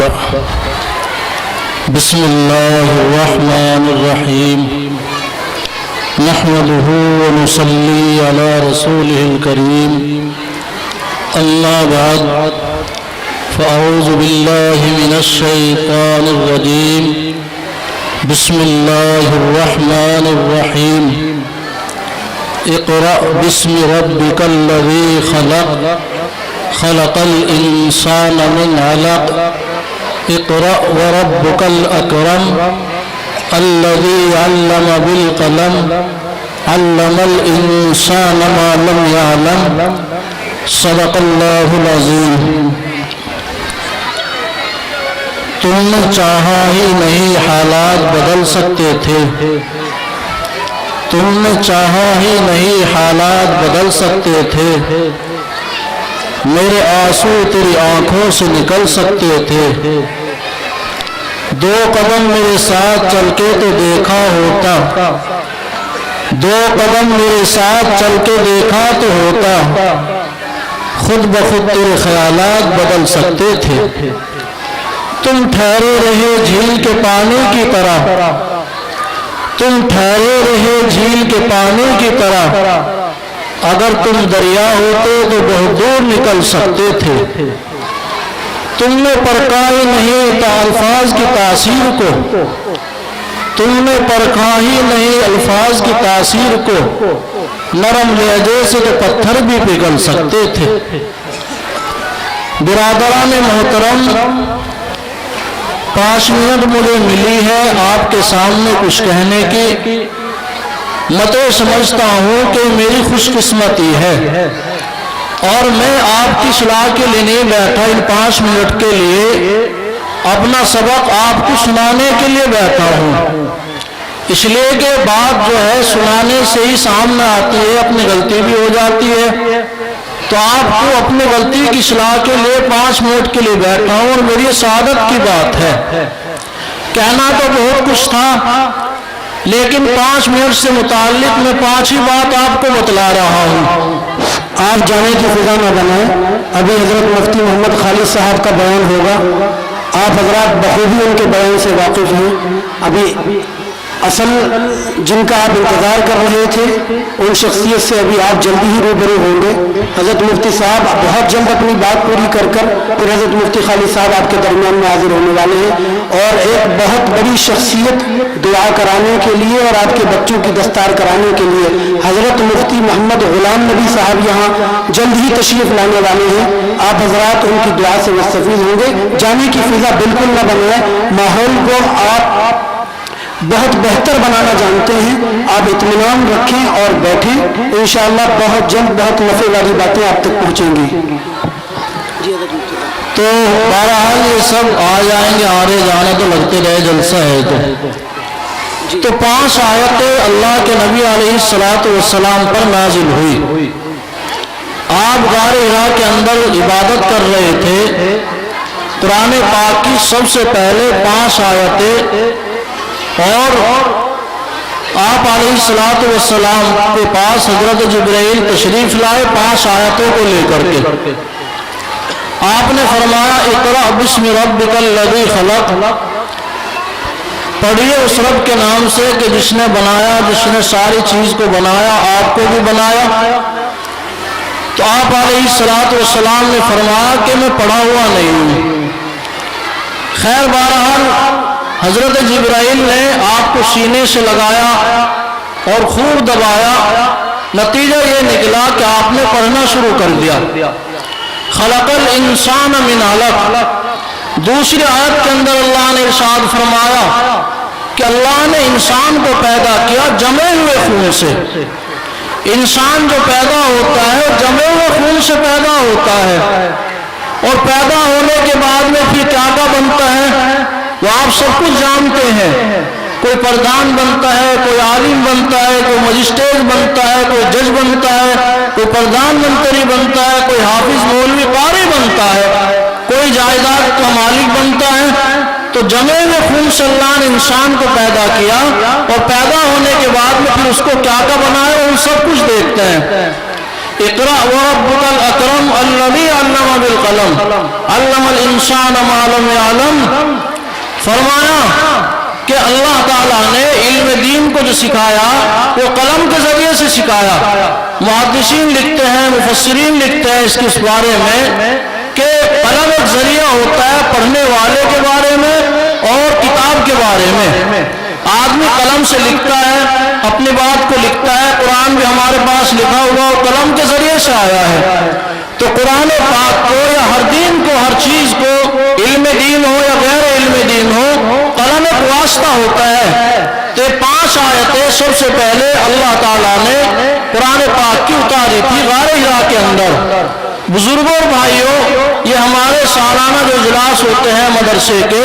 بسم اللہ الرحمن الرحیم نحمده ونصلی علی رسوله الکریم اما بعد فاعوذ باللہ من الشیطان الرجیم بسم اللہ الرحمن الرحیم اقرأ باسم ربک الذی خلق خلق الانسان من علق اقرأ وربك الأكرم الذي علم بالقلم علم الإنسان ما لم يعلم صدق الله العظيم۔ تم نے چاہا ہی نہیں حالات بدل سکتے تھے، تم نے چاہا ہی نہیں حالات بدل سکتے تھے، میرے آنسو تیری آنکھوں سے نکل سکتے تھے، دو قدم میرے ساتھ چل کے تو دیکھا ہوتا، دو قدم میرے ساتھ چل کے دیکھا تو ہوتا، خود بخود تیرے خیالات بدل سکتے تھے۔ تم ٹھہرے رہے جھیل کے پانی کی طرح، تم ٹھہرے رہے جھیل کے پانی کی طرح، اگر تم دریا ہوتے تو بہت دور نکل سکتے تھے۔ تم نے پرکھا ہی نہیں الفاظ کی تاثیر کو، تم نے پرکھا ہی نہیں الفاظ کی تاثیر کو، نرم لہجے سے تو پتھر بھی پگھل سکتے تھے۔ برادران محترم، 5 منٹ مجھے ملی ہے آپ کے سامنے کچھ کہنے کی۔ میں تو سمجھتا ہوں کہ میری خوش قسمتی ہے اور میں آپ کی صلاح کے لیے نہیں بیٹھا، ان 5 منٹ کے لیے اپنا سبق آپ کو سنانے کے لیے بیٹھا ہوں، اس لیے کہ بات جو ہے سنانے سے ہی سامنے آتی ہے، اپنی غلطی بھی ہو جاتی ہے، تو آپ کو اپنی غلطی کی صلاح کے لیے 5 منٹ کے لیے بیٹھا ہوں اور میری سعادت کی بات ہے۔ کہنا تو بہت کچھ تھا لیکن 5 منٹ سے متعلق میں 5 ہی بات آپ کو بتلا رہا ہوں۔ آپ جانے کی فضا نہ بنائیں، ابھی حضرت مفتی محمد خالد صاحب کا بیان ہوگا، آپ حضرات بخوبی ان کے بیان سے واقف ہیں۔ ابھی اصل جن کا آپ انتظار کر رہے تھے ان شخصیت سے ابھی آپ جلدی ہی روبرو ہوں گے۔ حضرت مفتی صاحب بہت جلد اپنی بات پوری کر پھر حضرت مفتی خالد صاحب آپ کے درمیان میں حاضر ہونے والے ہیں، اور ایک بہت بڑی شخصیت دعا کرانے کے لیے اور آپ کے بچوں کی دستار کرانے کے لیے حضرت مفتی محمد غلام نبی صاحب یہاں جلد ہی تشریف لانے والے ہیں۔ آپ حضرات ان کی دعا سے مستفید ہوں گے۔ جانے کی فضا بالکل نہ بنائیں، ماحول کو آپ بہت بہتر بنانا جانتے ہیں، آپ اطمینان رکھیں اور بیٹھیں، انشاءاللہ بہت جلد بہت نفع والی باتیں آپ تک پہنچیں گی۔ تو بہرحال یہ سب آ جائیں گے، آرے جانا تو لگتے رہے، جلسہ ہے تو 5 آیتیں اللہ کے نبی علیہ السلام پر نازل ہوئی۔ آپ غار حرا کے اندر عبادت کر رہے تھے، قرآن پاک کی سب سے پہلے 5 آیتیں اور آپ علیہ السلام کے پاس حضرت جبرائیل تشریف لائے 5 آیتوں کو لے کر کے۔ آپ نے فرمایا اقرأ باسم ربک الذی خلق، پڑھیے اس رب کے نام سے کہ جس نے بنایا، جس نے ساری چیز کو بنایا، آپ کو بھی بنایا۔ تو آپ علیہ السلام نے فرمایا کہ میں پڑھا ہوا نہیں ہوں۔ خیر بہرحال حضرت جبرائیل نے آپ کو سینے سے لگایا اور خوب دبایا، نتیجہ یہ نکلا کہ آپ نے پڑھنا شروع کر دیا۔ خلق الانسان من علق، دوسری آیت کے اندر اللہ نے ارشاد فرمایا کہ اللہ نے انسان کو پیدا کیا جمے ہوئے خون سے۔ انسان جو پیدا ہوتا ہے جمے ہوئے خون سے پیدا ہوتا ہے، اور پیدا ہونے کے بعد میں پھر کیا بنتا ہے وہ آپ سب کچھ جانتے ہیں۔ کوئی پردھان بنتا ہے، کوئی عالم بنتا ہے، کوئی مجسٹریٹ بنتا ہے، کوئی جج بنتا ہے، کوئی پردھان منتری بنتا ہے، کوئی حافظ مولوی قاری بنتا ہے، کوئی جائیداد کا مالک بنتا ہے۔ تو جمے ہوئے خون سے اللہ نے انسان کو پیدا کیا، اور پیدا ہونے کے بعد میں پھر اس کو کیا بنایا وہ سب کچھ دیکھتے ہیں۔ اقرأ وربک الاکرم الذی علم بالقلم علم الانسان ما لم یعلم فرمایا کہ اللہ تعالیٰ نے علم دین کو جو سکھایا وہ قلم کے ذریعے سے سکھایا. محدثین لکھتے ہیں، مفسرین لکھتے ہیں اس بارے میں کہ قلم ایک ذریعہ ہوتا ہے پڑھنے والے کے بارے میں اور کتاب کے بارے میں. آدمی قلم سے لکھتا ہے، اپنی بات کو لکھتا ہے. قرآن بھی ہمارے پاس لکھا ہوا اور قلم کے ذریعے سے آیا ہے. تو قرآن پاک کو یا ہر دین کو، ہر چیز کو، علم دین ہو یا غیر علم دین ہو، قلم ایک واسطہ ہوتا ہے. تو 5 آیتیں سب سے پہلے اللہ تعالیٰ نے قرآن پاک کی اتاری تھی غار ہرا کے اندر. بزرگوں اور بھائیوں، یہ ہمارے سالانہ جو اجلاس ہوتے ہیں مدرسے کے،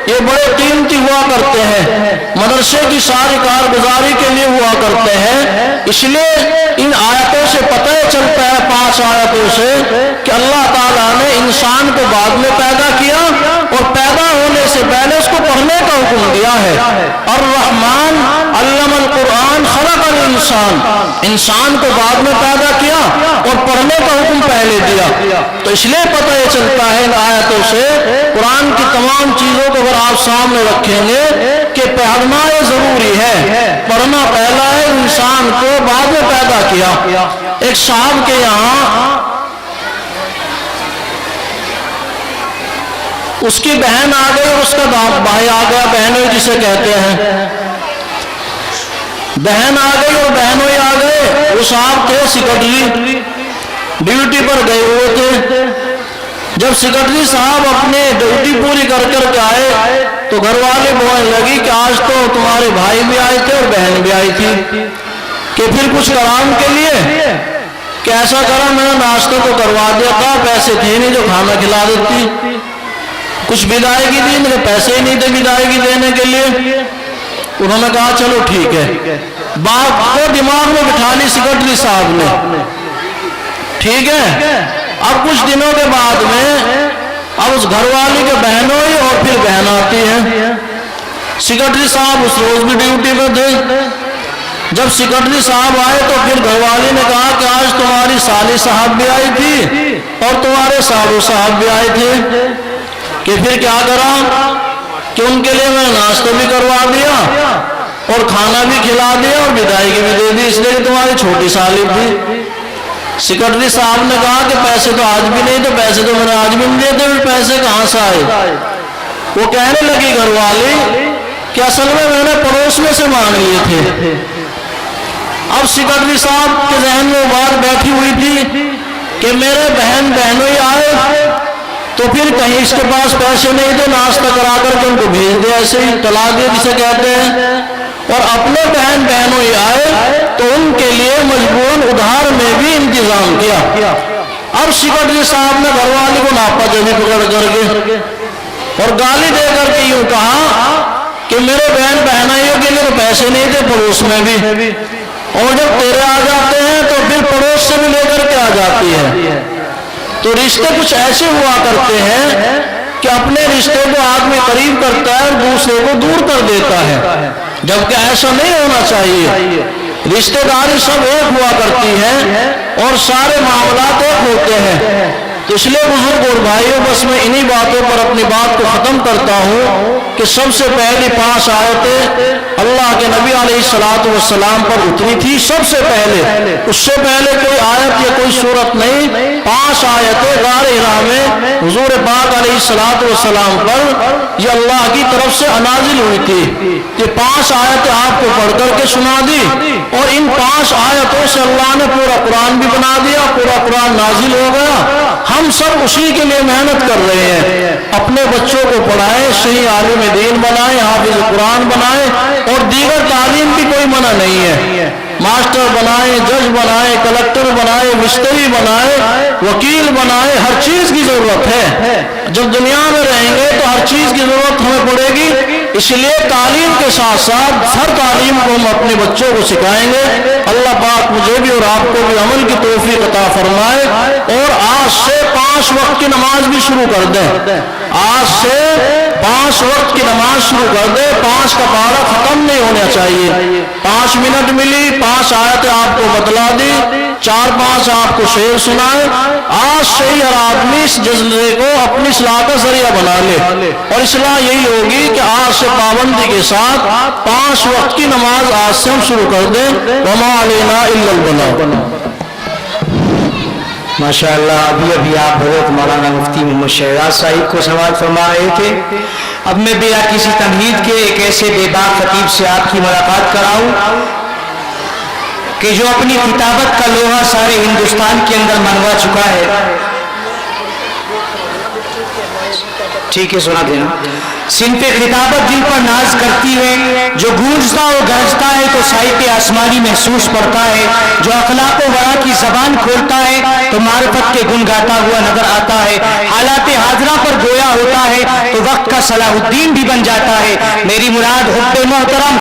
یہ بڑے قیمتی ہوا کرتے ہیں، مدرسے کی ساری کارگزاری کے لیے ہوا کرتے ہیں. اس لیے ان آیتوں سے پتہ چلتا ہے، 5 آیتوں سے، کہ اللہ تعالیٰ نے انسان کو بعد میں پیدا کیا اور پیدا ہونے سے پہلے اس کو پڑھنے کا حکم دیا ہے. الرحمن علم القرآن خلق الانسان، انسان کو بعد میں پیدا کیا اور پڑھنے کا حکم پہلے دیا. تو اس لیے پتہ یہ چلتا ہے ان آیتوں سے، قرآن کی تمام چیزوں کو اگر آپ سامنے رکھیں گے کہ پڑھنا یہ ضروری ہے. پڑھنا پہلا ہے، انسان کو بعد میں پیدا کیا. ایک صاحب کے یہاں اس کی بہن آ گئی اور اس کا بھائی آ گیا، بہنوئی جسے کہتے ہیں. بہن آ گئی اور بہنوئی آ گئے. وہ صاحب تھے سیکرٹری، ڈیوٹی پر گئے ہوئے تھے. جب سیکرٹری صاحب اپنے ڈیوٹی پوری کر کے آئے تو گھر والے بولنے لگی کہ آج تو تمہارے بھائی بھی آئے تھے اور بہن بھی آئی تھی، کہ پھر کچھ کرام کے لیے. کہ ایسا کرا، میں نے ناشتہ تو کروا دیا تھا، پیسے تھے نہیں جو کھانا کھلا دیتی. کچھ بدائیگی دی، میرے پیسے ہی نہیں تھے بدائیگی دینے کے لیے. انہوں نے کہا چلو ٹھیک ہے. بات کو دماغ میں بٹھا لی سیکرٹری صاحب نے، ٹھیک ہے. اب کچھ دنوں کے بعد میں اب اس گھر والی کے بہنوں ہی اور پھر بہن آتی ہے. سیکرٹری صاحب اس روز بھی ڈیوٹی میں تھے. جب سیکرٹری صاحب آئے تو پھر گھر والی نے کہا کہ آج تمہاری سالی صاحب بھی آئی تھی اور تمہارے سالو صاحب بھی آئے تھے. کہ پھر کیا کرا کہ ان کے لیے میں نے ناشتہ بھی کروا دیا اور کھانا بھی کھلا دیا اور بدائیگی بھی دے دی، اس لیے کہ تمہاری چھوٹی سالی تھی. سیکرٹری صاحب نے کہا کہ پیسے تو آج بھی نہیں، تو پیسے تو میں نے آج بھی نہیں دیے تھے، پیسے کہاں سے آئے؟ وہ کہنے لگی گھر والی کہ اصل میں نے پڑوس میں سے مانگ لیے تھے. اب سیکرٹری صاحب کے ذہن میں وہ بات بیٹھی ہوئی تھی کہ میرے بہن بہنوئی آئے تو پھر کہیں اس کے پاس پیسے نہیں تھے، ناشتہ کرا کر کے ان کو بھیج دیا، ایسے ہی تلا دیا جسے کہتے ہیں. اور اپنے بہن بہنوں ہی آئے تو ان کے لیے مجبوراً ادھار میں بھی انتظام کیا. اب سیکرٹری صاحب نے گھر والی کو ناپا جبھی پکڑ کر کے اور گالی دے کر کے یوں کہا کہ میرے بہن بہنائیوں کے لیے تو پیسے نہیں تھے پڑوس میں بھی، اور جب تیرے آ جاتے ہیں تو پھر پڑوس سے بھی لے کر کے آ جاتی ہے. تو رشتے کچھ ایسے ہوا کرتے ہیں کہ اپنے رشتے کو آدمی قریب کرتا ہے اور دوسرے کو دور کر دیتا ہے، جبکہ ایسا نہیں ہونا چاہیے. رشتہ داری سب ایک ہوا کرتی ہے اور سارے معاملات ایک ہوتے ہیں. تو اس لیے بزرگ اور بھائیوں، بس میں انہی باتوں پر اپنی بات کو ختم کرتا ہوں کہ سب سے پہلی 5 آیتیں اللہ کے نبی علیہ الصلوۃ والسلام پر اتری تھی. سب سے پہلے، اس سے پہلے کوئی آیت یا کوئی سورت نہیں. 5 آیتیں غار ہرا میں حضور پاک علیہ الصلوۃ والسلام پر یہ اللہ کی طرف سے نازل ہوئی تھی. یہ 5 آیتیں آپ کو پڑھ کر کے سنا دی اور ان 5 آیتوں سے اللہ نے پورا قرآن بھی بنا دیا، پورا قرآن نازل ہو گیا. ہم سب اسی کے لیے محنت کر رہے ہیں، اپنے بچوں کو پڑھائیں، صحیح عالم دین بنائیں، حافظ قرآن بنائیں، اور دیگر تعلیم کی کوئی منع نہیں ہے. ماسٹر بنائیں، جج بنائیں، کلکٹر بنائیں، مستری بنائیں، وکیل بنائیں، ہر چیز کی ضرورت ہے. جب دنیا میں رہیں گے تو ہر چیز کی ضرورت ہمیں پڑے گی. اس لیے تعلیم کے ساتھ ساتھ ہر تعلیم کو ہم اپنے بچوں کو سکھائیں گے. اللہ پاک مجھے بھی اور آپ کو بھی عمل کی توفیق عطا فرمائے. اور آج سے 5 وقت کی نماز بھی شروع کر دیں. آج سے 5 وقت کی نماز شروع کر دیں. 5 کا پارہ ختم نہیں ہونا چاہیے. 5 منٹ ملی، 5 آیتیں آپ کو بتلا دی. 4-5 آپ کو شعر سنائے، آج سے ہی ہر آدمی اس جذبے کو اپنی اصلاح کا ذریعہ بنا لے، اور اصلاح یہی ہوگی کہ آج سے پابندی کے ساتھ 5 وقت کی نماز آج سے ہم شروع کر دیں۔ وما علینا الا البلاغ۔ ماشاءاللہ ابھی آپ حضرت مولانا مفتی محمد شہزاد صاحب کو سماعت فرما رہے تھے۔ اب میں بلا کسی تمہید کے ایک ایسے بے باک خطیب سے آپ کی ملاقات کراؤں کہ جو اپنی کتابت کا لوہا سارے ہندوستان کے اندر منوا چکا ہے۔ ٹھیک ہے، سنا دینا۔ صنف خطابت دل پر ناز کرتی ہے، جو گونجتا اور گرجتا ہے تو صاحب آسمانی محسوس پڑتا ہے، جو اخلاق و ورا کی زبان کھولتا ہے تو معرفت کے گن گاتا ہوا نظر آتا ہے، حالات حاضرہ پر گویا ہوتا ہے تو وقت کا صلاح الدین بھی بن جاتا ہے۔ میری مراد حب محترم